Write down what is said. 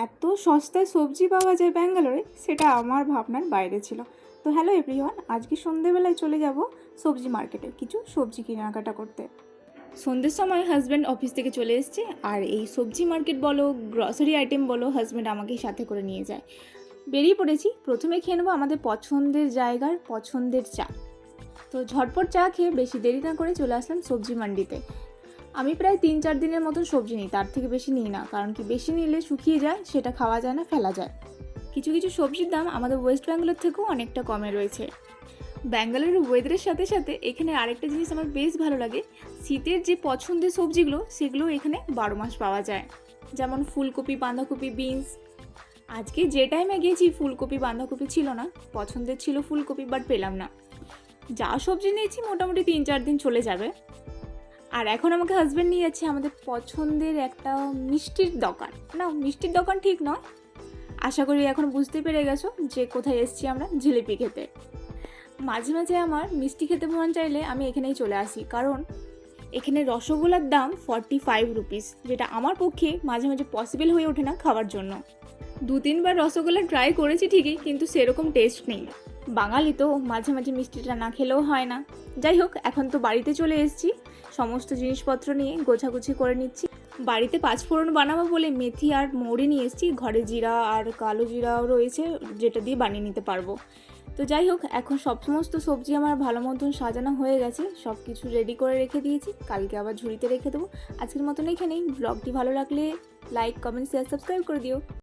এত সস্তায় সবজি পাওয়া যায় ব্যাঙ্গালোরে, সেটা আমার ভাবনার বাইরে ছিল। তো হ্যালো এভরিওয়ান, আজকে সন্ধেবেলায় চলে যাব সবজি মার্কেটে কিছু সবজি কেনাকাটা করতে। সন্ধ্যের সময় হাজব্যান্ড অফিস থেকে চলে এসছে, আর এই সবজি মার্কেট বলো, গ্রসারি আইটেম বলো, হাজব্যান্ড আমাকে সাথে করে নিয়ে যায়। বেরিয়ে পড়েছি। প্রথমে খেয়ে নেবো আমাদের পছন্দের জায়গার পছন্দের চা। তো ঝটপট চা খেয়ে বেশি দেরি না করে চলে আসলাম সবজি মান্ডিতে। আমি প্রায় 3-4 দিনের মতন সবজি নিই, তার থেকে বেশি নিই না, কারণ কি বেশি নিলে শুকিয়ে যায়, সেটা খাওয়া যায় না, ফেলা যায়। কিছু কিছু সবজির দাম আমাদের ওয়েস্ট বেঙ্গলের থেকেও অনেকটা কমে রয়েছে। ব্যাঙ্গালোরের ওয়েদারের সাথে সাথে এখানে আরেকটা জিনিস আমার বেশ ভালো লাগে, শীতের যে পছন্দের সবজিগুলো সেগুলো এখানে 12 মাস পাওয়া যায়। যেমন ফুলকপি, বাঁধাকপি, বিনস। আজকে যে টাইমে গিয়েছি ফুলকপি বাঁধাকপি ছিল না, পছন্দের ছিল ফুলকপি, বাট পেলাম না। যা সবজি নিয়েছি মোটামুটি 3-4 দিন চলে যাবে। আর এখন আমাকে হাজব্যান্ড নিয়ে যাচ্ছে আমাদের পছন্দের একটা মিষ্টির দোকান। না, মিষ্টির দোকান ঠিক নয়, আশা করি এখন বুঝতে পেরে গেছো যে কোথায় এসেছি আমরা, জিলিপি খেতে। মাঝে মাঝে আমার মিষ্টি খেতে মন চাইলে আমি এখানেই চলে আসি, কারণ এখানে রসগোল্লার দাম 45 রুপিস, যেটা আমার পক্ষে মাঝে মাঝে পসিবল হয়ে ওঠে না খাওয়ার জন্য। 2-3 বার রসগোল্লা ট্রাই করেছি ঠিকই, কিন্তু সেরকম টেস্ট নেই। বাঙালি তো মাঝে মাঝে মিষ্টিটা না খেলেও হয় না। যাই হোক, এখন তো বাড়িতে চলে এসেছি, সমস্ত জিনিসপত্র নিয়ে গোছাগুছি করে নিচ্ছি। বাড়িতে 5 ফোড়ন বানাবো বলে মেথি আর মৌরি নিয়ে এসেছি, ঘরে জিরা আর কালো জিরাও রয়েছে, যেটা দিয়ে বানিয়ে নিতে পারবো। তো যাই হোক, এখন সমস্ত সবজি আমার ভালো মতন সাজানো হয়ে গেছে, সব কিছু রেডি করে রেখে দিয়েছি, কালকে আবার ঝুড়িতে রেখে দেবো। আজকের মতন এখানেই। ব্লগটি ভালো লাগলে লাইক, কমেন্ট, শেয়ার, সাবস্ক্রাইব করে দিও।